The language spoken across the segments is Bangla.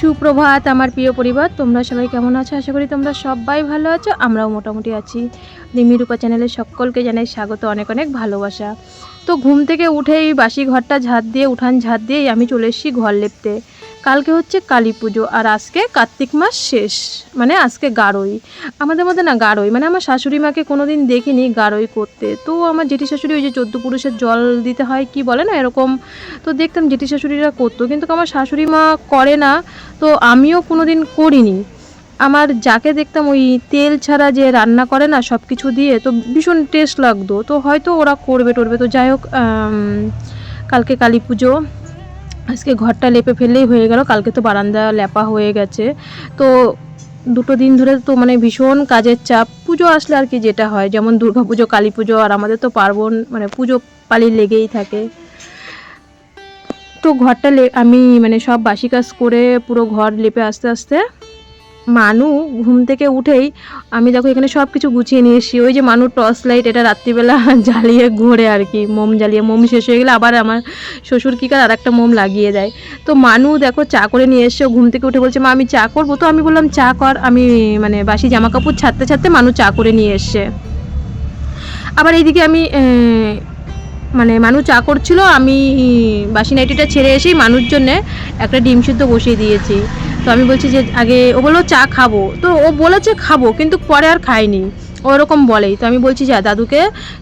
সুপ্রভাত আমার প্রিয় পরিবার, তোমরা সবাই কেমন আছো? আশা করি তোমরা সবাই ভালো আছো, আমরাও মোটামুটি আছি। রিমি রূপা চ্যানেলের সকলকে জানাই স্বাগত, অনেক অনেক ভালোবাসা। তো ঘুম থেকে উঠেই বাসি ঘরটা ঝাড় দিয়ে উঠান ঝাড় দিয়েই আমি চলে এসেছি ঘর লেপতে। কালকে হচ্ছে কালী পুজো আর আজকে কার্তিক মাস শেষ, মানে আজকে গারোই। আমাদের মধ্যে না গারোই মানে আমার শাশুড়ি মাকে কোনো দিন দেখিনি গারোই করতে। তো আমার জেঠি শাশুড়ি ওই যে 14 পুরুষের জল দিতে হয় কি বলে না এরকম, তো দেখতাম জেঠি শাশুড়িরা করতো, কিন্তু আমার শাশুড়ি মা করে না। তো আমিও কোনো দিন করিনি। আমার যাকে দেখতাম ওই তেল ছাড়া যে রান্না করে না সব কিছু দিয়ে, তো ভীষণ টেস্ট লাগতো। তো হয়তো ওরা করবে টরবে। তো যাই হোক, কালকে কালী পুজো, আজকে ঘরটা লেপে ফেললেই হয়ে গেল। কালকে তো বারান্দা লেপা হয়ে গেছে। তো দুটো দিন ধরে তো মানে ভীষণ কাজের চাপ। পুজো আসলে আর কি যেটা হয়, যেমন দুর্গা পুজো, কালী পুজো, আর আমাদের তো পার্বণ মানে পুজো পালি লেগেই থাকে। তো ঘরটা আমি মানে সব বাসি কাজ করে পুরো ঘর লেপে আস্তে আস্তে মানু ঘুম থেকে উঠেই আমি দেখো এখানে সব কিছু গুছিয়ে নিয়ে এসেছি। ওই যে মানু টর্চ লাইট, এটা রাত্রিবেলা জ্বালিয়ে ঘোরে আর কি, মোম জ্বালিয়ে। মোম শেষ হয়ে গেলে আবার আমার শ্বশুর কী করে আর একটা মোম লাগিয়ে দেয়। তো মানু দেখো চা করে নিয়ে এসছে। ঘুম থেকে উঠে বলছে মা আমি চা করবো। তো আমি বললাম চা কর। আমি মানে বাসি জামা কাপড় ছাড়তে ছাড়তে মানু চা করে নিয়ে এসছে। আবার এইদিকে আমি মানে মানু চা করছিল, আমি বাসি নাইটিটা ছেড়ে এসেই মানুষ জন্যে একটা ডিম সিদ্ধ বসিয়ে দিয়েছি। তো আমি বলছি যে আগে, ও বললো চা খাবো, তো ও বলেছে খাবো কিন্তু পরে আর খায়নি, ওরকম বলেই। তো আমি বলছি যা দাদুকে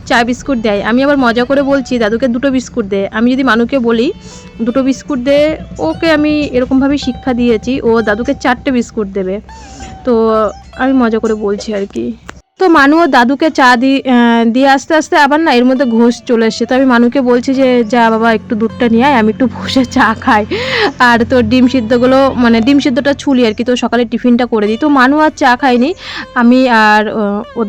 চা বিস্কুট দেয়। আমি আবার মজা করে বলছি দাদুকে 2টো বিস্কুট দে। আমি যদি মানুকে বলি 2টো বিস্কুট দে, ওকে আমি এরকমভাবেই শিক্ষা দিয়েছি, ও দাদুকে 4টে বিস্কুট দেবে। তো আমি মজা করে বলছি আর কি। তো মানু ও দাদুকে চা দিয়ে আস্তে আস্তে আবার না এর মধ্যে ঘোষ চলে এসছে। তো আমি মানুকে বলছি যে যা বাবা একটু দুধটা নিয়ে আয়, আমি একটু বসে চা খাই। আর তোর ডিম সিদ্ধগুলো মানে ডিম সিদ্ধটা ছুলি আর কি, তো সকালে টিফিনটা করে দিই। তো মানু আর চা খাইনি, আমি আর ও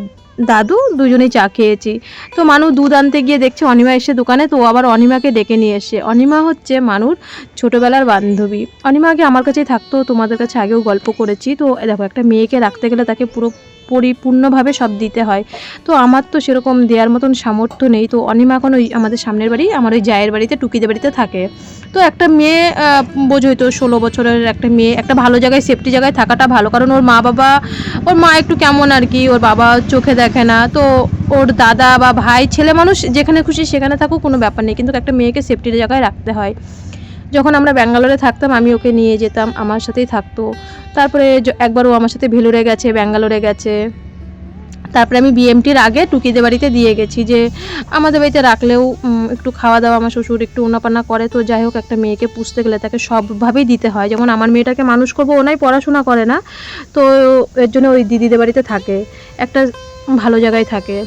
দাদু দুজনেই চা খেয়েছি। তো মানু দুধ আনতে গিয়ে দেখছে অনিমা এসে দোকানে, তো আবার অনিমাকে ডেকে নিয়ে এসে। অনিমা হচ্ছে মানুর ছোটোবেলার বান্ধবী। অনিমা আগে আমার কাছেই থাকতো, তোমাদের কাছে আগেও গল্প করেছি। তো দেখো একটা মেয়েকে রাখতে গেলে তাকে পুরো পরিপূর্ণভাবে সব দিতে হয়। তো আমার তো সেরকম দেওয়ার মতন সামর্থ্য নেই। তো অনিমা এখন ওই আমাদের সামনের বাড়ি, আমার ওই জায়ের বাড়িতে, টুকিদের বাড়িতে থাকে। তো একটা মেয়ে বোঝোই তো, 16 বছরের একটা মেয়ে একটা ভালো জায়গায় সেফটি জায়গায় থাকাটা ভালো। কারণ ওর মা একটু কেমন আর কি, ওর বাবা চোখে দেখে না। তো ওর দাদা বা ভাই, ছেলে মানুষ যেখানে খুশি সেখানে থাকুক, কোনো ব্যাপার নেই, কিন্তু একটা মেয়েকে সেফটির জায়গায় রাখতে হয়। যখন আমরা ব্যাঙ্গালোরে থাকতাম আমি ওকে নিয়ে যেতাম, আমার সাথেই থাকতো। তারপরে একবার ও আমার সাথে ভেলোরে গেছে, ব্যাঙ্গালোরে গেছে। তারপরে আমি বিএমটির আগে টুকিদের বাড়িতে দিয়ে গেছি, যে আমাদের বাড়িতে রাখলেও একটু খাওয়া দাওয়া, আমার শ্বশুর একটু উনাপানা করে। তো যাই হোক, একটা মেয়েকে পুষতে গেলে তাকে সবভাবেই দিতে হয়। যেমন আমার মেয়েটাকে মানুষ করবো, ওনাই পড়াশোনা করে না, তো এর জন্য ওই দিদিদের বাড়িতে থাকে, একটা ভালো জায়গায় থাকে।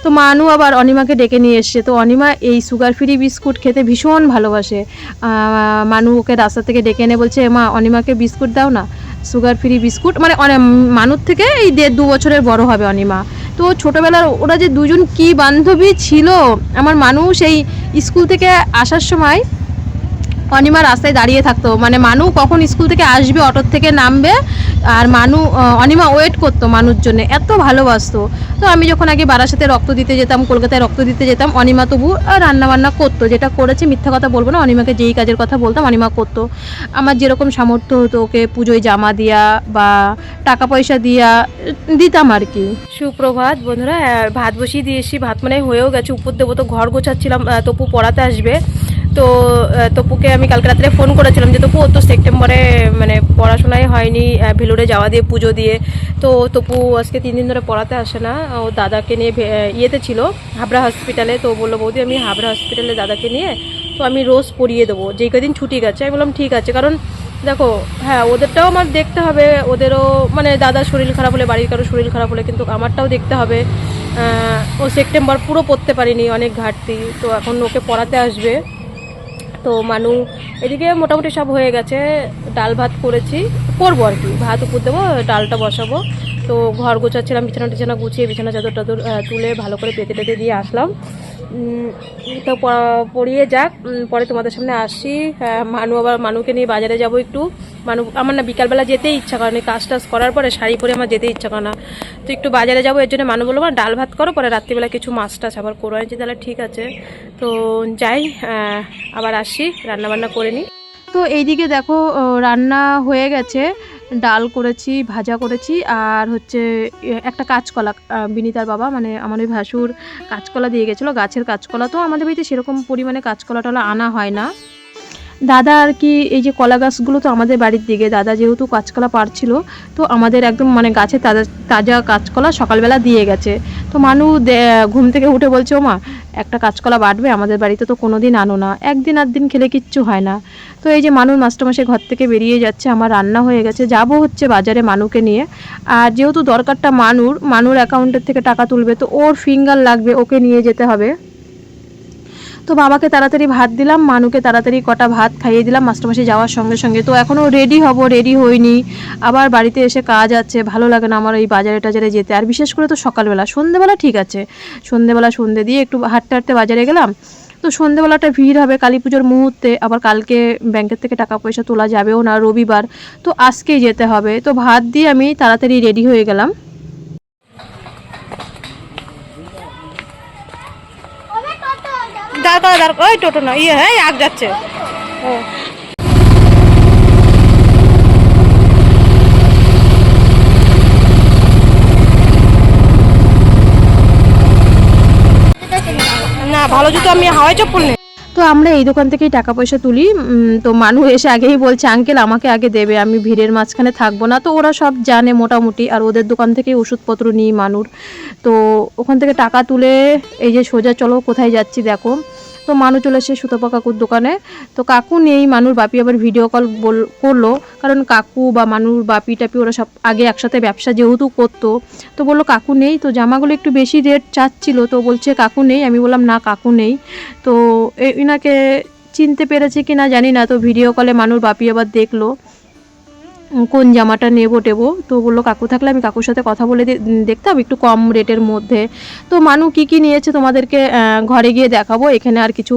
তো মানু আবার অনিমাকে ডেকে নিয়ে এসছে। তো অনিমা এই সুগার ফ্রি বিস্কুট খেতে ভীষণ ভালোবাসে। মানু ওকে রাস্তা থেকে ডেকে এনে বলছে মা অনিমাকে বিস্কুট দাও না, সুগার ফ্রি বিস্কুট। মানে মানুর থেকে এই 1.5-2 বছরের বড় হবে অনিমা। তো ছোটোবেলার ওরা যে দুজন কি বান্ধবী ছিল। আমার মানু সেই স্কুল থেকে আসার সময় অনিমা রাস্তায় দাঁড়িয়ে থাকতো, মানে মানু কখন স্কুল থেকে আসবে, অটোর থেকে নামবে, আর অনিমা ওয়েট করতো মানুর জন্য, এত ভালোবাসতো। তো আমি যখন আগে বারাসাতে রক্ত দিতে যেতাম, কলকাতায় রক্ত দিতে যেতাম, অনিমা তবু রান্নাবান্না করতো, যেটা করেছে মিথ্যা কথা বলবো না। অনিমাকে যেই কাজের কথা বলতাম অনিমা করতো। আমার যেরকম সামর্থ্য হতো ওকে পুজোয় জামা দিয়া বা টাকা পয়সা দিয়া দিতাম আর কি। সুপ্রভাত বন্ধুরা, ভাত বসিয়ে দিয়েছি, ভাত মানে হয়েও গেছে, উপর দেবো। তো ঘর গোছাচ্ছিলাম, তপু পড়াতে আসবে। তো তপুকে আমি কালকে রাত্রে ফোন করেছিলাম যে তপু তো সেপ্টেম্বরে মানে পড়াশোনাই হয়নি, ভেলোরে যাওয়া দিয়ে পুজো দিয়ে। তো তপু আজকে 3 দিন ধরে পড়াতে আসে না, ও দাদাকে নিয়ে ইয়েতে ছিল হাবড়া হসপিটালে। তো বললো বৌদি আমি হাবড়া হসপিটালে দাদাকে নিয়ে, তো আমি রোজ পড়িয়ে দেবো যেই কদিন ছুটি গেছে। আমি বললাম ঠিক আছে, কারণ দেখো হ্যাঁ ওদেরটাও আমার দেখতে হবে, ওদেরও মানে দাদার শরীর খারাপ হলে, বাড়ির কারো শরীর খারাপ হলে কিন্তু আমারটাও দেখতে হবে। ও সেপ্টেম্বর পুরো পড়তে পারিনি, অনেক ঘাটতি। তো এখন ওকে পড়াতে আসবে। তো মানু এদিকে মোটামুটি সব হয়ে গেছে, ডাল ভাত করেছি, করবো আর কি, ভাত উপর দেবো, ডালটা বসাবো। তো ঘর গোছাচ্ছিলাম, বিছানা গুছিয়ে বিছানা চাদর টাদর তুলে ভালো করে পেতে টেতে দিয়ে আসলাম। তো পড়িয়ে যাক, পরে তোমাদের সামনে আসি। মানুকে নিয়ে বাজারে যাব একটু। আমার না বিকালবেলা যেতেই ইচ্ছা করে না, কাজ টাজ করার পরে শাড়ি পরে আমার যেতে ইচ্ছা করে না। তো একটু বাজারে যাবো, এর জন্য বলবো ডাল ভাত করো, পরে রাত্রিবেলা কিছু মাছ টাছ আবার করে আনছি। তাহলে ঠিক আছে, তো যাই, আবার আসি, রান্নাবান্না করে নিই। তো তো এইদিকে দেখো রান্না হয়ে গেছে, ডাল করেছি, ভাজা করেছি, আর হচ্ছে একটা কাঁচকলা, বিনিতার বাবা মানে আমার ওই ভাসুর কাঁচকলা দিয়ে গেছিলো, গাছের কাঁচকলা। তো আমাদের বাড়িতে সেরকম পরিমাণে কাঁচকলা টলা আনা হয় না। দাদা আর কি এই যে কলা গাছগুলো তো আমাদের বাড়ির দিকে, দাদা যেহেতু কাঁচকলা পাড়ছিল, তো আমাদের একদম মানে গাছে তাজা তাজা কাঁচকলা সকালবেলা দিয়ে গেছে। তো মানু ঘুম থেকে উঠে বলছে, ও মা একটা কাঁচকলা বাটবে, আমাদের বাড়িতে তো কোনো দিন আনো না, একদিন আধ দিন খেলে কিচ্ছু হয় না। তো এই যে মানুর মাস্টারমশাই ঘর থেকে বেরিয়ে যাচ্ছে, আমার রান্না হয়ে গেছে, যাব হচ্ছে বাজারে মানুকে নিয়ে। আর যেহেতু দরকারটা মানুর অ্যাকাউন্টের থেকে টাকা তুলবে, তো ওর ফিঙ্গার লাগবে, ওকে নিয়ে যেতে হবে। তো বাবাকে তাড়াতাড়ি ভাত দিলাম, মানুকে তাড়াতাড়ি কটা ভাত খাইয়ে দিলাম মাস্টারমশাই যাওয়ার সঙ্গে সঙ্গে। তো এখনও রেডি হব, রেডি হইনি, আবার বাড়িতে এসে কাজ আছে, ভালো লাগে না আমার এই বাজারে টাজারে যেতে। আর বিশেষ করে তো সকালবেলা, সন্ধেবেলা ঠিক আছে, সন্ধেবেলা সন্ধে দিয়ে একটু হাঁটতে হাঁটতে বাজারে গেলাম। তো সন্ধেবেলাটা ভিড় হবে কালী পুজোর মুহূর্তে, আবার কালকে ব্যাংকের থেকে টাকা পয়সা তোলা যাবেও না, রবিবার, তো আজকেই যেতে হবে। তো ভাত দিয়ে আমি তাড়াতাড়ি রেডি হয়ে গেলাম। ওই টোটো না, হ্যাঁ আগ যাচ্ছে। ও না, ভালো জুতো আমি হাওয়াই চপ্পল নেই। তো আমরা এই দোকান থেকেই টাকা পয়সা তুলি। তো মানুষ এসে আগেই বলছে, আঙ্কেল আমাকে আগে দেবে, আমি ভিড়ের মাঝখানে থাকবো না। তো ওরা সব জানে মোটামুটি, আর ওদের দোকান থেকেই ওষুধপত্র নিই মানুর। তো ওখান থেকে টাকা তুলে এই যে সোজা চলো কোথায় যাচ্ছি দেখো। তো মানু চলে এসে সুতপা কাকুর দোকানে। তো কাকু নেই, মানুর বাপি আবার ভিডিও কল করলো, কারণ কাকু বা মানুর বাপি টাপি ওরা সব আগে একসাথে ব্যবসা যেহেতু করতো, তো বললো কাকু নেই। তো জামাগুলো একটু বেশি রেট চাচ্ছিল, তো বলছে কাকু নেই। আমি বললাম না কাকু নেই। তো এনাকে চিনতে পেরেছে কি না জানি না। তো ভিডিও কলে মানুর বাপি আবার দেখলো কোন জামাটা নেবো টেবো। তো বললো কাকু থাকলে আমি কাকুর সাথে কথা বলে দেখতাম একটু কম রেটের মধ্যে। তো মানু কি নিয়েছে তোমাদেরকে ঘরে গিয়ে দেখাবো, এখানে আর কিছু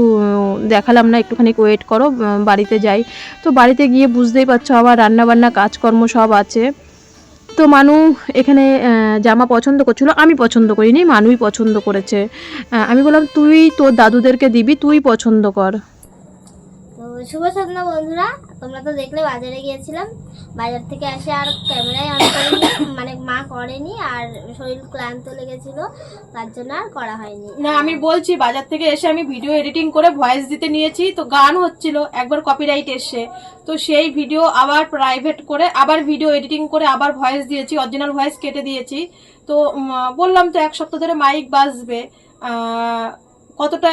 দেখালাম না, একটুখানি ওয়েট করো, বাড়িতে যাই। তো বাড়িতে গিয়ে বুঝতেই পারছো আবার রান্নাবান্না কাজকর্ম সব আছে। তো মানু এখানে জামা পছন্দ করছিলো, আমি পছন্দ করিনি, মানুই পছন্দ করেছে। আমি বললাম তুই তোর দাদুদেরকে দিবি, তুই পছন্দ কর। তো শুভ সন্ধ্যা বন্ধুরা, তোমরা তো দেখলে বাজারে গিয়েছিলাম, বাজার থেকে এসে আর ক্যামেরায় অন করিনি, মানে মা করেনি, আর শরীর ক্লান্ত লেগেছিল তার জন্য আর করা হয়নি। না আমি বলছি, বাজার থেকে এসে আমি ভিডিও এডিটিং করে ভয়েস দিতে নিয়েছি, তো গান হচ্ছিল, একবার কপিরাইট এসে, তো সেই ভিডিও আবার প্রাইভেট করে আবার ভিডিও এডিটিং করে আবার ভয়েস দিয়েছি, অরিজিনাল ভয়েস কেটে দিয়েছি। তো বললাম তো এক সপ্তাহ ধরে মাইক বাজবে, কতটা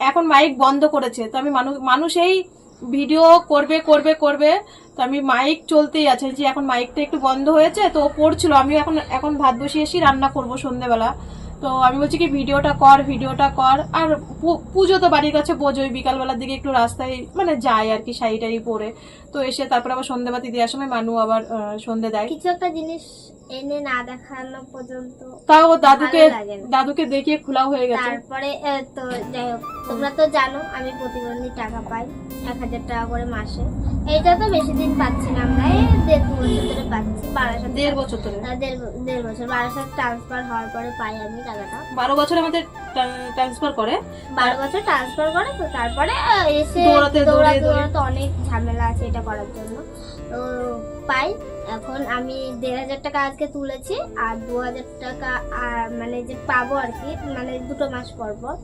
এখন মাইক বন্ধ করেছে। তো আমি মানুষ এই ভিডিও করবে করবে করবে, তো আমি মাইক চলতেই আছে, যে এখন মাইকটা একটু বন্ধ হয়েছে, তো পড়ছিল, আমি এখন ভাত বসিয়েছি, রান্না করব সন্ধ্যেবেলা। তো আমি বলছি কি ভিডিওটা কর। আর পুজো তো বাড়ির কাছে বোঝোই, বিকালবেলার দিকে একটু রাস্তায় মানে যায় আর কি, শাড়ি টাড়ি পরে। তো এসে তারপর আবার সন্ধ্যেবাতি দেওয়ার সময় মানু আবার সন্ধ্যে দেয়। কিছু একটা জিনিস এনে না দেখানো পর্যন্ত তাও দাদুকে দেখিয়ে খোলা হয়ে গেছে। তারপরে তো যাই হোক, তোমরা তো জানো আমি প্রতিবন্ধী টাকা পাই 1000 টাকা করে মাসে। এইটা তো বেশি দিন পাচ্ছি না, আমরা এই 1.5 বছর ধরে পাচ্ছি। 1.5 বছর ধরে, 1.5 বছর, 12 ট্রান্সফার হওয়ার পরে পাই আমি টাকাটা। 12 বছর আমাদের ট্রান্সফার করে, 12 বছর ট্রান্সফার করে। তো তারপরে এসে দৌড়াতে অনেক ঝামেলা আছে এটা করার জন্য, তো পাই। এখন আমি 1500 টাকা আজকে তুলেছি, আর 2000 টাকা মানে যে পাবো আর কি, মানে 2 মাস পর পর।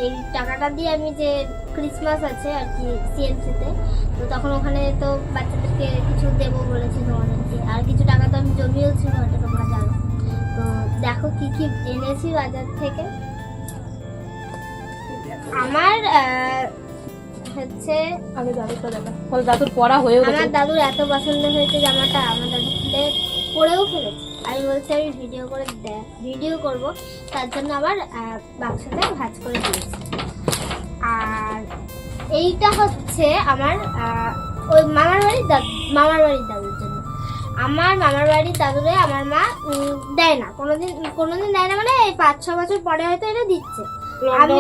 এই টাকাটা দিয়ে আমি যে ক্রিসমাস আছে আর কি সিএমসিতে, তো তখন ওখানে তো বাচ্চাদেরকে কিছু দেবো বলেছি তোমাদেরকে, আর কিছু টাকা তো আমি জমিয়েও ছিল, ওটা তোমরা জানো। তো দেখো কি এনেছি বাজার থেকে। আমার হচ্ছে আগে দাদুটা দেখা, দাদুর পড়া হয়ে গেছে। আমার দাদুর এত পছন্দ হয়েছে জামাটা, আমার দাদু খুলে পরেও ফেলেছে। আমি বলছি আমি ভিডিও করব, তার জন্য আমার বাক্সতে ভাঁজ করে দিয়েছি। আর এইটা হচ্ছে আমার ওই মামার বাড়ির দাদুর জন্য। আমার মামার বাড়ির দাদুরে আমার মা দেয় না, কোনোদিন দেয় না, মানে এই 5-6 বছর পরে হয়তো এটা দিচ্ছে। আমি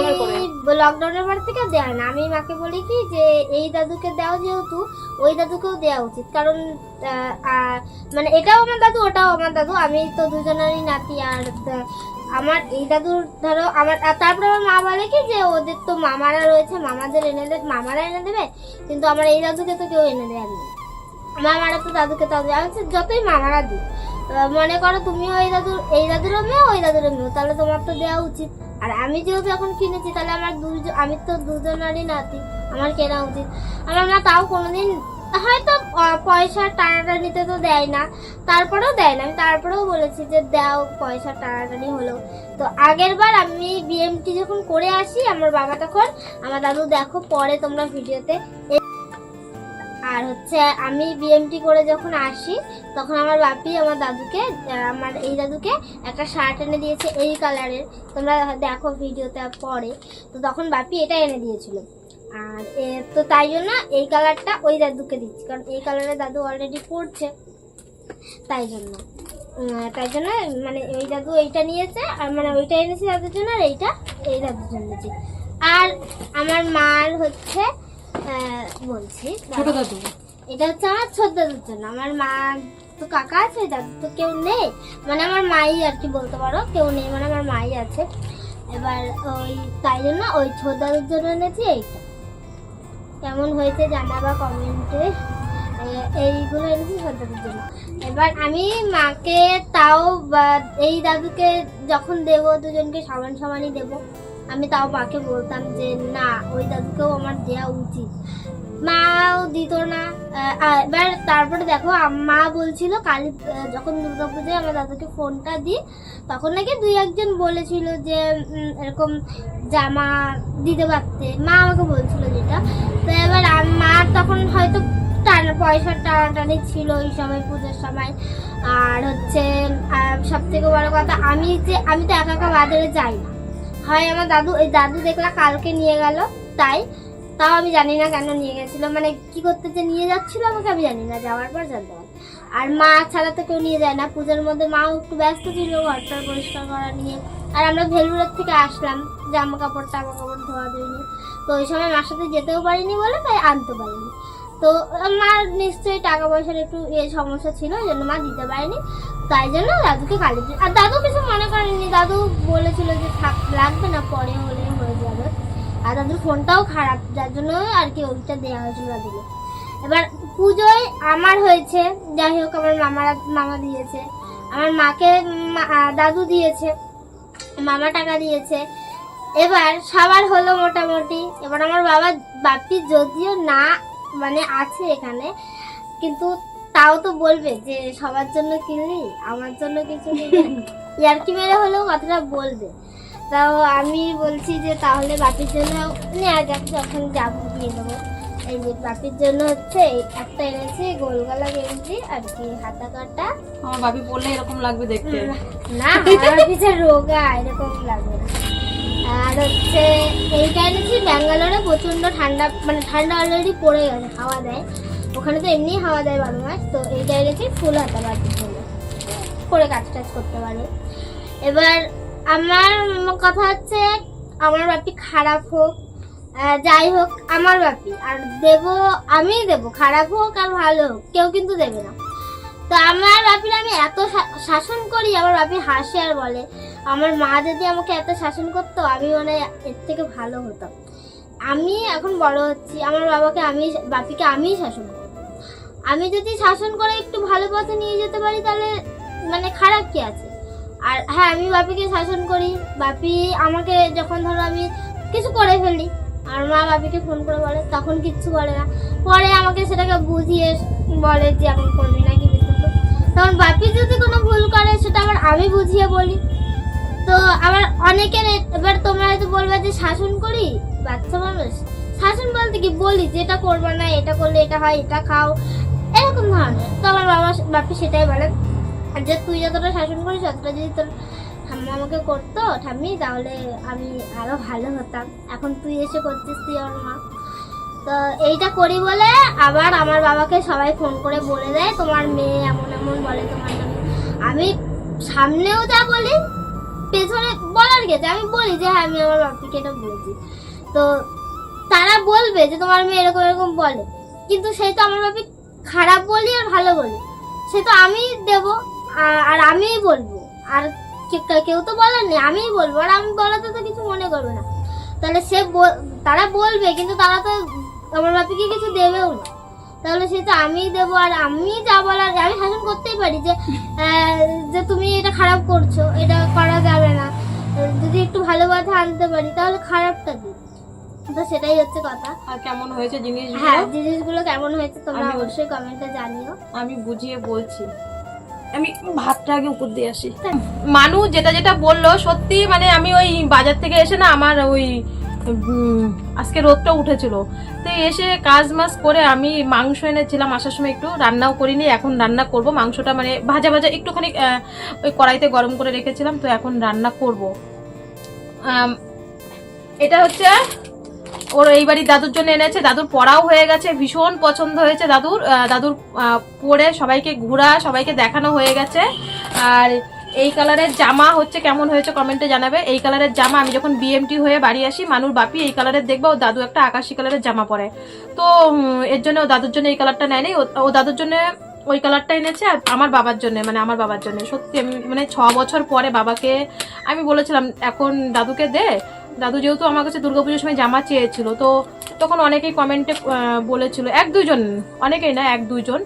লকডাউনের পর থেকে দেয় না। আমি মাকে বলি কি যে এই দাদুকে দাও, যেহেতু ওই দাদুকেও দেওয়া উচিত, কারণ মানে এটাও আমার দাদু ওটাও আমার দাদু, আমি তো দুজনেরই নাতি। আর আমার এই দাদুর ধরো আমার, তারপরে আমার মা বলে কি যে ওদের তো মামারা রয়েছে, মামাদের মামারা এনে দেবে, কিন্তু আমার এই দাদুকে তো কেউ এনে দেয়নি। মামারা তো দাদুকে তাও দেওয়া হচ্ছে, যতই মামারা দিই। মনে করো তুমিও এই দাদুরও মেয়ে, ওই দাদুরও মেয়ে, তাহলে তোমার তো দেওয়া উচিত। আর আমি যেহেতু এখন কিনেছি, তাহলে আমি তো দুজনেরই নাতি, আমার কেনা উচিত। আমার মা তাও কোনোদিন হয়তো পয়সা টানাটানিতে তো দেয় না, তারপরেও দেয় না। আমি তারপরেও বলেছি যে দাও, পয়সা টানাটানি হলো। তো আগের বার আমি বিএমটি যখন করে আসি, আমার বাবা তখন, আমার দাদু দেখো পরে তোমরা ভিডিওতে, আর হচ্ছে আমি বিএমটি করে যখন আসি তখন আমার বাপি আমার দাদুকে, আমার এই দাদুকে একটা শার্ট এনে দিয়েছে এই কালারের, তোমরা দেখো ভিডিওতে পরে। তো তখন বাপি এটা এনে দিয়েছিল, আর তো তাই জন্য এই কালারটা ওই দাদুকে দিচ্ছি, কারণ এই কালারের দাদু অলরেডি পড়ছে, তাই জন্য মানে ওই দাদু এইটা নিয়েছে, আর মানে ওইটা এনেছি দাদুর জন্য, আর এইটা এই দাদুর জন্য এনেছি। আর আমার মার হচ্ছে বলছি ছোট দাদু, এটা হচ্ছে আমার ছোট দাদুর জন্য। আমার মা তো কাকা আছে, দাদু তো কেউ নেই, মানে আমার মাই আর কি বলতে পারো, কেউ নেই মানে আমার মাই আছে। এবার ওই তাই জন্য ওই ছোট দাদুর জন্য এনেছি এইটা। কেমন হয়েছে জানাবা কমেন্টে। এইগুলো এনেছি ছোট দাদুর জন্য। এবার আমি মাকে তাও এই দাদুকে যখন দেবো, দুজনকে সমান সমানই দেবো। আমি তাও মাকে বলতাম যে না, ওই দাদুকেও আমার দেওয়া উচিত, মাও দিত না। এবার তারপরে দেখো মা বলছিল কালী যখন দুর্গাপূজায় আমার দাদুকে ফোনটা দিই, তখন নাকি 2-1 জন বলেছিল যে এরকম জামা দিতে পারতে, মা আমাকে বলছিল যেটা। তো এবার মা তখন হয়তো পয়সার টানাটানি ছিল ওই সময়, পুজোর সময়। আর হচ্ছে সব থেকে বড় কথা, আমি তো একা একা বাজারে যাই না, হয় আমার দাদু, এই দাদু দেখলা কালকে নিয়ে গেল, তাও আমি জানি না কেন নিয়ে গেছিল, মানে কি করতে যে নিয়ে যাচ্ছিল আমাকে আমি জানি না, যাওয়ার পর জানতে পারি। আর মা ছাড়া তো কেউ নিয়ে যায় না। পুজোর মধ্যে মাও একটু ব্যস্ত ছিল ঘরটার পরিষ্কার করা নিয়ে, আর আমরা ভেলুরের থেকে আসলাম জামা কাপড় ধোয়া ধুইনি, তো ওই সময় মার সাথে যেতেও পারিনি বলে তাই আনতে পারিনি। তো মার নিশ্চয়ই টাকা পয়সার একটু সমস্যা ছিল, ওই জন্য মা দিতে পারেনি, তাই জন্য দাদুকে কালী পুজো। আর দাদু কিছু মনে করেনি, দাদু বলেছিল যে থাক, লাগবে না, পরে হলে হয়ে যাবে। আর দাদুর ফোনটাও খারাপ, যার জন্য আর কি ওইটা দেওয়া হয়েছিল দাদুকে। এবার পুজোয় আমার হয়েছে, যাই হোক আমার মামা দিয়েছে, আমার মাকে দাদু দিয়েছে, মামা টাকা দিয়েছে। এবার সবার হলো মোটামুটি। এবার আমার বাপি যদিও না মানে আছে এখানে, কিন্তু তাও তো বলবে যে সবার জন্য কিনলি, আমার জন্য কিছু ইয়ার্কি মেরে হলেও কথাটা বলবে। তাও আমি বলছি যে তাহলে বাপির জন্য নেওয়া যাক, যখন যাবো দিয়ে দেবো। এই যে বাপির জন্য হচ্ছে একটা এনেছি গোল গলা গেঞ্জি আর কি, হাতা কাটা। আমার বাপি পরলে এরকম লাগবে দেখতে না, আমার পিছে রোগা এরকম লাগবে না। আর হচ্ছে এইটা এনেছি, ব্যাঙ্গালোরে প্রচন্ড ঠান্ডা, মানে ঠান্ডা অলরেডি পড়ে গেছে, হাওয়া দেয় ওখানে, তো এমনি হাওয়া দেয় 12 মাস। তো এইটা এনেছি ফুল হাতা বাটির জন্য, পরে কাজ টাজ করতে পারে। এবার আমার কথা হচ্ছে, আমার বাপি খারাপ হোক যাই হোক, আমার বাপি আর আমি দেবো, খারাপ হোক আর ভালো হোক, কেউ কিন্তু দেবে না। তো আমার বাপির আমি এত শাসন করি, আমার বাপি হাসে আর বলে আমার মা যদি আমাকে এত শাসন করতো আমি মানে এর থেকে ভালো হতাম। আমি এখন বড় হচ্ছি, আমার বাপিকে আমিই শাসন করি। আমি যদি শাসন করে একটু ভালো পথে নিয়ে যেতে পারি, তাহলে মানে খারাপ কি আছে। আর হ্যাঁ, আমি বাপিকে শাসন করি। বাপি আমাকে যখন ধরো আমি কিছু করে ফেলি, আর মা বাপিকে ফোন করে বলে, তখন কিচ্ছু বলে না, পরে আমাকে সেটাকে বুঝিয়ে বলে যে এমন করবি না কি বিদ্যুৎ। তখন বাপি যদি কোনো ভুল করে সেটা আবার আমি বুঝিয়ে বলি। তো আবার অনেকের, এবার তোমরা হয়তো বলবে যে শাসন করি, বাচ্চা মানুষ শাসন বলতে কি বলি যে এটা করবো না, এটা করলে এটা হয়, এটা খাও, এরকম ধরনের। তো আমার বাপি সেটাই বলে যে তুই যতটা শাসন করিস ততটা যদি তোর ঠাম্মা আমাকে করতো ঠাম্মি, তাহলে আমি আরো ভালো হতাম। এখন তুই এসে করছিস, তুই আমার মা। তো এইটা করি বলে আবার আমার বাবাকে সবাই ফোন করে বলে দেয় তোমার মেয়ে এমন এমন বলে তোমার নামে। আমি সামনেও যা বলি, পেছনে বলার গেছে আমি বলি যে হ্যাঁ আমি আমার বাপিকে এটা বলেছি, তো তারা বলবে যে তোমার মেয়ে এরকম এরকম বলে, কিন্তু সেই তো আমার বাপি খারাপ বলি আর ভালো বলি সে তো আমিই দেবো আর আমিই বলবো, আর কেউ তো বলার নেই, আমিই বলবো, আর আমি বলাতে তো কিছু মনে করবে না। তাহলে তারা বলবে কিন্তু তারা তো আমার বাপিকে কিছু দেবেও না, তাহলে সে তো আমিই দেবো, আর আমি যা বলার আমি শাসন করতেই পারি যে যে তুমি এটা খারাপ করছো, এটা করা যাবে না, যদি একটু ভালো কথা আনতে পারি তাহলে খারাপটা কি, তো সেটাই হচ্ছে কথা। আর কেমন হয়েছে জিনিসগুলো? হ্যাঁ জিনিসগুলো কেমন হয়েছে তোমরা অবশ্যই কমেন্টে জানিও। আমি বুঝিয়ে বলছি, আমি ভাতটা আগে উপর দিয়ে আসি। মানু যেটা যেটা বললো সত্যি, মানে আমি ওই বাজার থেকে এসে না আমার ওই আজকে রোদটা উঠেছিল, তো এসে কাজ মাস করে আমি মাংস এনেছিলাম আসার সময়, একটু রান্নাও করিনি, এখন রান্না করব মাংসটা, মানে ভাজা ভাজা একটুখানি ওই কড়াইতে গরম করে রেখেছিলাম, তো এখন রান্না করব। এটা হচ্ছে ওর এই বাড়ির দাদুর জন্য এনেছে, দাদুর পড়াও হয়ে গেছে, ভীষণ পছন্দ হয়েছে দাদুর পরে সবাইকে ঘোরা, সবাইকে দেখানো হয়ে গেছে। আর এই কালারের জামা হচ্ছে কেমন হয়েছে কমেন্টে জানাবে। এই কালারের জামা আমি যখন বিএমটি হয়ে বাড়ি আসি, মানুর বাপি এই কালারের দেখবে, ও দাদু একটা আকাশি কালারের জামা পরে, তো এর জন্য ও দাদুর জন্য এই কালারটা নেয়নি, ও দাদুর জন্য ওই কালারটা এনেছে। আর আমার বাবার জন্য, মানে আমার বাবার জন্য সত্যি আমি মানে 6 বছর পরে বাবাকে আমি বলেছিলাম এখন দাদুকে দে, দাদু যেহেতু আমার কাছে দুর্গাপুজোর সময় জামা চেয়েছিল, তো তখন অনেকেই কমেন্টে বলেছিল, 1-2 জন, অনেকেই না 1-2 জন,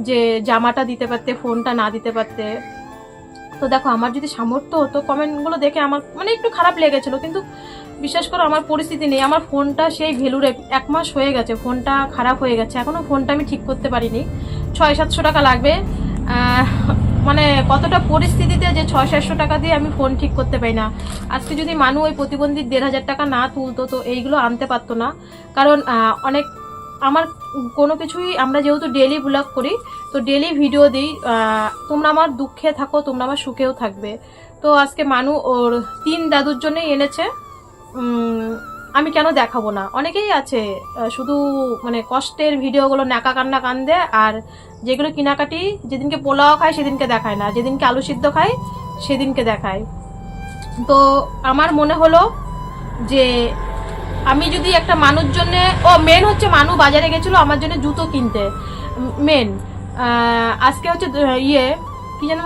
যে জামাটা দিতে পারতে, ফোনটা না দিতে পারতে। তো দেখো আমার যদি সামর্থ্য হতো, কমেন্টগুলো দেখে আমার মানে একটু খারাপ লেগেছিল, কিন্তু বিশ্বাস করো আমার পরিস্থিতি নেই, আমার ফোনটা সেই ভ্যালুরে 1 মাস হয়ে গেছে, ফোনটা খারাপ হয়ে গেছে, এখনো ফোনটা আমি ঠিক করতে পারিনি, 600-700 টাকা লাগবে। মানে কতটা পরিস্থিতিতে যে 600-700 টাকা দিয়ে আমি ফোন ঠিক করতে পারি না। আজকে যদি মানু ওই প্রতিবন্ধী 1500 টাকা না তুলতো তো এইগুলো আনতে পারতো না, কারণ অনেক আমার কোনো কিছুই, আমরা যেহেতু ডেলি ব্লগ করি তো ডেলি ভিডিও দিই, তোমরা আমার দুঃখে থাকো, তোমরা আমার সুখেও থাকবে। তো আজকে মানু ওর 3 দাদুর জন্যই এনেছে, আমি কেন দেখাবো না, অনেকেই আছে শুধু মানে কষ্টের ভিডিওগুলো ন্যাকা কান্না কান্দে, আর যেগুলো কিনাকাটি যেদিনকে পোলাও খায় সেদিনকে দেখায় না, যেদিনকে আলু সিদ্ধ খায় সেদিনকে দেখায়। তো আমার মনে হলো যে আমি যদি একটা মানুষ জন্য, মেন হচ্ছে মানু বাজারে গেছিল আমার জন্য জুতো কিনতে, মেন আজকে হচ্ছে কি জানো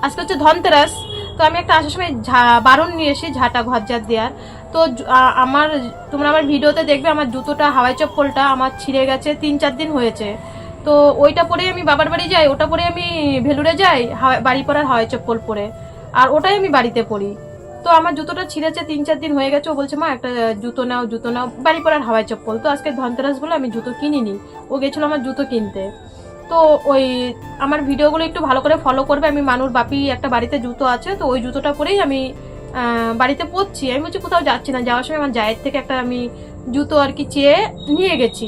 আজকে হচ্ছে ধনতেরাস, তো আমি একটা আসার সময় বারণ নিয়ে এসি ঝাঁটা ঘর ঝাঁট দেওয়ার, তো তোমরা আমার ভিডিওতে দেখবে আমার জুতোটা হাওয়াই চপ্পলটা আমার ছিঁড়ে গেছে, 3-4 দিন হয়েছে, তো ওইটা পরেই আমি বাবার বাড়ি যাই, ওটা পরে আমি ভেলুরে যাই বাড়ি পরার হাওয়াই চপ্পল পরে, আর ওটাই আমি বাড়িতে পরি। তো আমার জুতোটা ছিঁড়েছে, 3-4 দিন হয়ে গেছে, ও বলছে মা একটা জুতো নাও বাড়ি পরার হাওয়াই চপ্পল। তো আজকে ধনতেরাস বলে আমি জুতো কিনিনি, ও গেছিল আমার জুতো কিনতে। তো ওই আমার ভিডিওগুলো একটু ভালো করে ফলো করবে, আমি মানুর বাপি একটা বাড়িতে জুতো আছে, তো ওই জুতোটা পরেই আমি বাড়িতে পরছি, আমি বলছি কোথাও যাচ্ছি না, যাওয়ার সময় আমার জায়ের থেকে একটা আমি জুতো আর কি চেয়ে নিয়ে গেছি,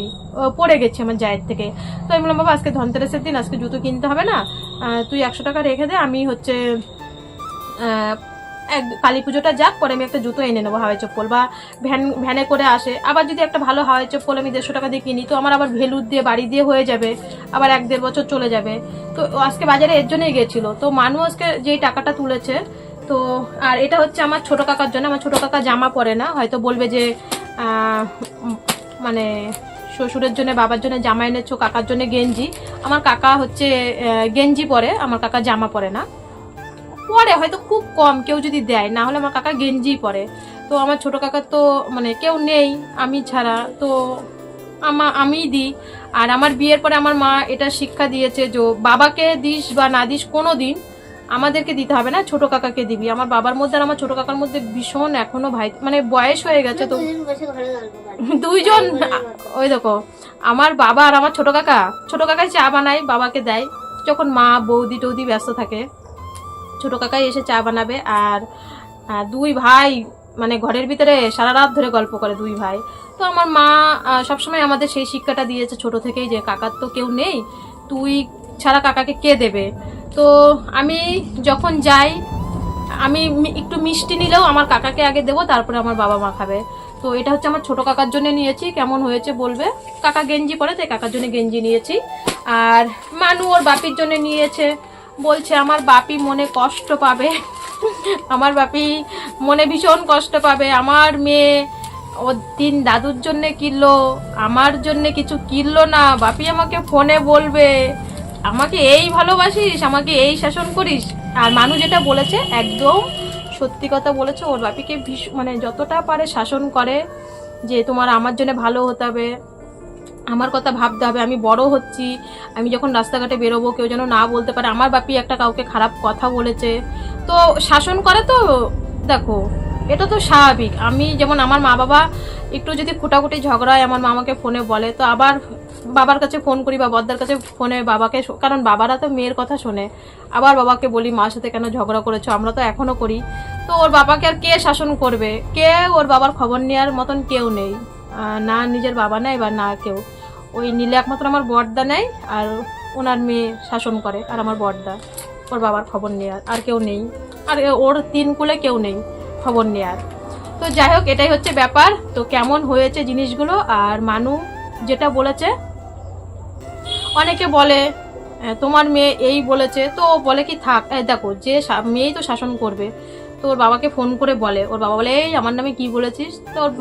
পরে গেছি আমার জায়ের থেকে। তো আমি বললাম বাবা আজকে ধনতেরাসের দিন, আজকে জুতো কিনতে হবে না, তুই 100 টাকা রেখে দে, আমি হচ্ছে কালী পুজোটা যাক, পরে আমি একটা জুতো এনে নেবো হাওয়াই চপ্পল, বা ভ্যানে করে আসে, আবার যদি একটা ভালো হাওয়াই চপ্পল আমি 150 টাকা দিয়ে কিনি, তো আমার আবার ভেলুর দিয়ে বাড়ি দিয়ে হয়ে যাবে, আবার 1-1.5 বছর চলে যাবে। তো আজকে বাজারে এর জন্যই গেছিল, তো মানু আজকে যেই টাকাটা তুলেছে, তো আর এটা হচ্ছে আমার ছোট কাকার জন্য, আমার ছোট কাকা জামা পরে না, হয়তো বলবে যে মানে শ্বশুরের জন্য বাবার জন্য জামা এনেছো, কাকার জন্য গেঞ্জি, আমার কাকা হচ্ছে গেঞ্জি পরে, আমার কাকা জামা পরে না, পরে হয়তো খুব কম কেউ যদি দেয়, না হলে আমার কাকা গেঞ্জি পরে। তো আমার ছোট কাকার তো মানে কেউ নেই আমি ছাড়া, তো আমিই দিই। আর আমার বিয়ের পরে আমার মা এটা শিক্ষা দিয়েছে যে বাবাকে দিস বা না দিস কোনো দিন আমাদেরকে দিতে হবে না, ছোট কাকাকে দিবি। আমার বাবার মধ্যে আর আমার ছোট কাকার মধ্যে ভীষণ এখনো ভাই মানে বয়স হয়ে গেছে, তো 2জন ওই দেখো আমার বাবা আর আমার ছোট কাকাই চা বানায় বাবাকে দেয়, যখন মা বৌদি টৌদি ব্যস্ত থাকে ছোট কাকাই এসে চা বানাবে। আর 2 ভাই মানে ঘরের ভিতরে সারা রাত ধরে গল্প করে 2 ভাই। তো আমার মা সবসময় আমাদের সেই শিক্ষাটা দিয়েছে ছোট থেকেই যে কাকার তো কেউ নেই, তুই ছাড়া কাকাকে কে দেবে। তো আমি যখন যাই আমি একটু মিষ্টি নিলেও আমার কাকাকে আগে দেবো, তারপরে আমার বাবা মা খাবে। তো এটা হচ্ছে আমার ছোট কাকার জন্য নিয়েছি, কেমন হয়েছে বলবে। কাকা গেঞ্জি পরে তাই কাকার জন্য গেঞ্জি নিয়েছি। আর মানু ওর বাপির জন্য নিয়েছে, বলছে আমার বাপি মনে কষ্ট পাবে আমার বাপি মনে ভীষণ কষ্ট পাবে। আমার মেয়ে ও দিন দাদুর জন্য কিনলো, আমার জন্য কিছু কিনলো না, বাপি আমাকে ফোনে বলবে আমাকে এই ভালোবাসিস, আমাকে এই শাসন করিস। আর মানু যেটা বলেছে একদম সত্যি কথা বলেছে, ওর বাপিকে মানে যতটা পারে শাসন করে যে তোমার আমার জন্য ভালো হতে হবে, আমার কথা ভাবতে হবে, আমি বড় হচ্ছি, আমি যখন রাস্তাঘাটে বেরোবো কেউ যেন না বলতে পারে আমার বাপি একটা কাউকে খারাপ কথা বলেছে। তো শাসন করে। তো দেখো এটা তো স্বাভাবিক। আমি যেমন আমার মা বাবা একটু যদি খুঁটাখুটি ঝগড়া হয় আমার মা আমাকে ফোনে বলে, তো আবার বাবার কাছে ফোন করি বা বদ্দার কাছে ফোনে বাবাকে, কারণ বাবারা তো মেয়ের কথা শোনে, আবার বাবাকে বলি মার সাথে কেন ঝগড়া করেছো, আমরা তো এখনো করি। তো ওর বাবাকে আর কে শাসন করবে? কে ওর বাবার খবর নেওয়ার মতন কেউ নেই, না নিজের বাবা নেয় বা না কেউ। ওই নীলে একমাত্র আমার বড়দা নেয়, আর ওনার মেয়ে শাসন করে, আর আমার বড়দা, ওর বাবার খবর নেওয়ার আর কেউ নেই, আর ওর 3 কুলে কেউ নেই খবর নেওয়ার। তো যাই হোক এটাই হচ্ছে ব্যাপার। তো কেমন হয়েছে জিনিসগুলো। আর মানু যেটা বলেছে, অনেকে বলে তোমার মেয়ে এই বলেছে, তো বলে কি থাক, দেখো যে মেয়েই তো শাসন করবে। তো ওর বাবাকে ফোন করে বলে, ওর বাবা বলে এই আমার নামে কি বলেছিস? তো ওর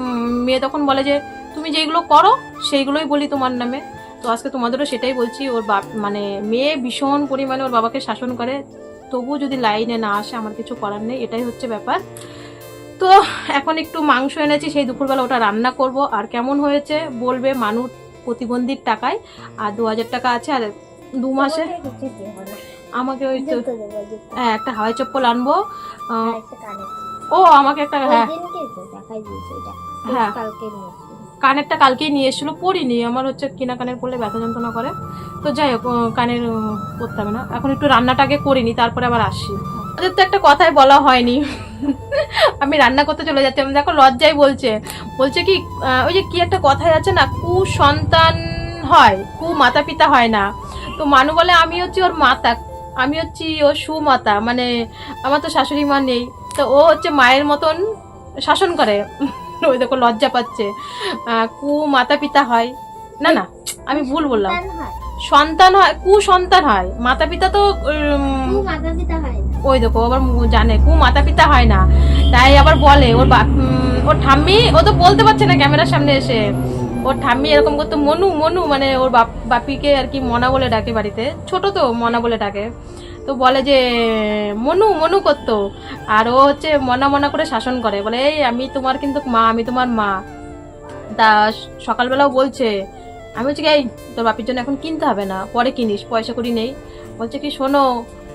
মেয়ে তখন বলে যে তুমি যেগুলো করো সেইগুলোই বলি তোমার নামে। তো আজকে তোমাদেরও সেটাই বলছি, ওর বাপ মানে মেয়ে ভীষণ পরিমাণে ওর বাবাকে শাসন করে, তবু যদি লাইনে না আসে আমার কিছু করার নেই, এটাই হচ্ছে ব্যাপার। তো এখন একটু মাংস এনেছি, সেই দুপুরবেলা ওটা রান্না করব। আর কেমন হয়েছে বলবে। মানুষ প্রতিবন্ধীর টাকায় আর 2000 টাকা আছে, আর 2 মাসে আমাকে ওই তো হ্যাঁ একটা হাওয়াই চপ্পল আনবো। ও আমাকে একটা হ্যাঁ হ্যাঁ কানেরটা কালকেই নিয়ে এসেছিলো, পরিনি। আমার হচ্ছে কিনা কানের পরলে ব্যথা যন্ত্রণা করে, তো যাই হোক কানের করতে হবে না। এখন একটু রান্নাটাকে করিনি, তারপরে আবার আসি। ওদের তো একটা কথাই বলা হয়নি, আমি রান্না করতে চলে যাচ্ছি। আমি দেখো লজ্জাই বলছে কি ওই যে কি একটা কথাই আছে না, কুসন্তান হয়, মাতা পিতা হয় না। তো মানু বলে আমি হচ্ছি ওর মাতা, আমি হচ্ছি ওর সুমাতা, মানে আমার তো শাশুড়ি মা নেই, তো ও হচ্ছে মায়ের মতন শাসন করে। ওই দেখো লজ্জা পাচ্ছে। মাতা পিতা হয় না, না আমি ভুল বললাম, সন্তান হয়, কুসন্তান হয়, মাতা পিতা তো ওই দেখো আবার জানে মাতা পিতা হয় না। তাই আবার বলে ওর ঠাম্মি, ও তো বলতে পারছে না ক্যামেরার সামনে এসে, ওর ঠাম্মি এরকম করতো মনু মনু, মানে ওর বাপিকে আর কি মনা বলে ডাকে, বাড়িতে ছোট তো মনা বলে ডাকে। তো বলে যে মনু মনু করতো, আর ও হচ্ছে মনা মনা করে শাসন করে, বলে এই আমি তোমার কিন্তু মা, আমি তোমার মা। তা সকালবেলাও বলছে, আমি বলছি এই তোর বাপির জন্য এখন কিনতে হবে না, পরে কিনিস, পয়সা করি নেই। বলছে কি শোনো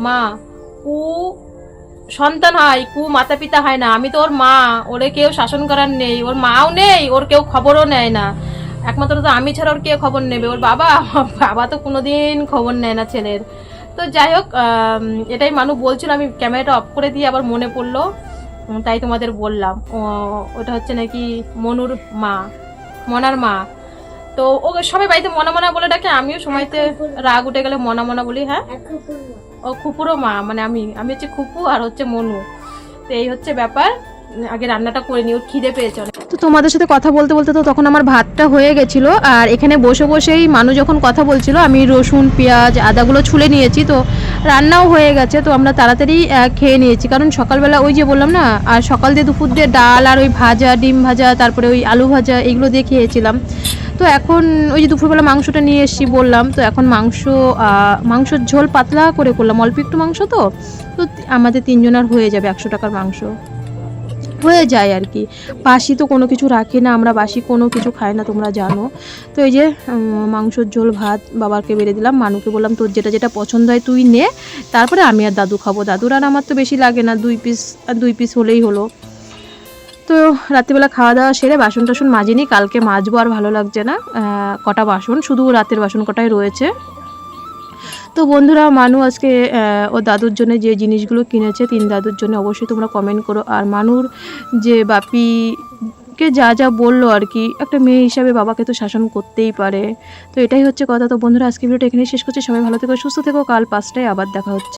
মা, সন্তান হয়, মাতা পিতা হয় না, আমি তো ওর মা, ওরে কেউ শাসন করার নেই, ওর মাও নেই, ওর কেউ খবরও নেয় না, একমাত্র তো আমি ছাড়া ওর কে খবর নেবে? ওর বাবা তো কোনোদিন খবর নেয় না ছেলের। তো যাই হোক এটাই মানু বলছিল, আমি ক্যামেরাটা অফ করে দিয়ে আবার মনে পড়লো, তাই তোমাদের বললাম। ওটা হচ্ছে নাকি মনুর মা, মনার মা। তো ও সবাই বাড়িতে মনা মনা বলে ডাকে, আমিও সময়তে রাগ উঠে গেলে মনা মনা বলি। হ্যাঁ ও খুপুরও মা, মানে আমি হচ্ছে খুপু আর হচ্ছে মনু। তো এই হচ্ছে ব্যাপার। আগে রান্নাটা করে নি, ওর খিদে পেয়েছে অনেক। তো তোমাদের সাথে কথা বলতে বলতে তো তখন আমার ভাতটা হয়ে গেছিল, আর এখানে বসে বসেই মানু যখন কথা বলছিল আমি রসুন পেঁয়াজ আদাগুলো ছুলে নিয়েছি, তো রান্নাও হয়ে গেছে। তো আমরা তাড়াতাড়ি খেয়ে নিয়েছি, কারণ সকালবেলা ওই যে বললাম না, আর সকাল দিয়ে দুপুর দিয়ে ডাল আর ওই ভাজা, ডিম ভাজা, তারপরে ওই আলু ভাজা, এগুলো দিয়ে খেয়েছিলাম। তো এখন ওই যে দুপুরবেলা মাংসটা নিয়ে এসেছি বললাম, তো এখন মাংসর ঝোল পাতলা করে করলাম, অল্প একটু মাংস, তো আমাদের 3 জনের হয়ে যাবে, 100 টাকার মাংস হয়ে যায় আর কি। বাসি তো কোনো কিছু রাখি না আমরা, বাসি কোনো কিছু খাই না তোমরা জানো। তো এই যে মাংসর ঝোল ভাত বাবাকে বেড়ে দিলাম, মানুকে বললাম তোর যেটা যেটা পছন্দ হয় তুই নে, তারপরে আমি আর দাদু খাবো। দাদুর আর আমার তো বেশি লাগে না, 2 পিস হলেই হলো। তো রাত্রিবেলা খাওয়া দাওয়া সেরে বাসন টাসন মাজিনি, কালকে মাজবো, আর ভালো লাগছে না কটা বাসন, শুধু রাতের বাসন কটাই রয়েছে। তো বন্ধুরা মানু আজকে ও দাদুর জন্য যে জিনিসগুলো কিনেছে, 3 দাদুর জন্য, অবশ্যই তোমরা কমেন্ট করো। আর মানুর যে বাপিকে যা যা বললো আর কি, একটা মেয়ে হিসাবে বাবাকে তো শাসন করতেই পারে। তো এটাই হচ্ছে কথা। তো বন্ধুরা আজকে ভিডিওটা এখানেই শেষ করছি, সবাই ভালো থেকো, সুস্থ থেকো, কাল 5টায় আবার দেখা হচ্ছে।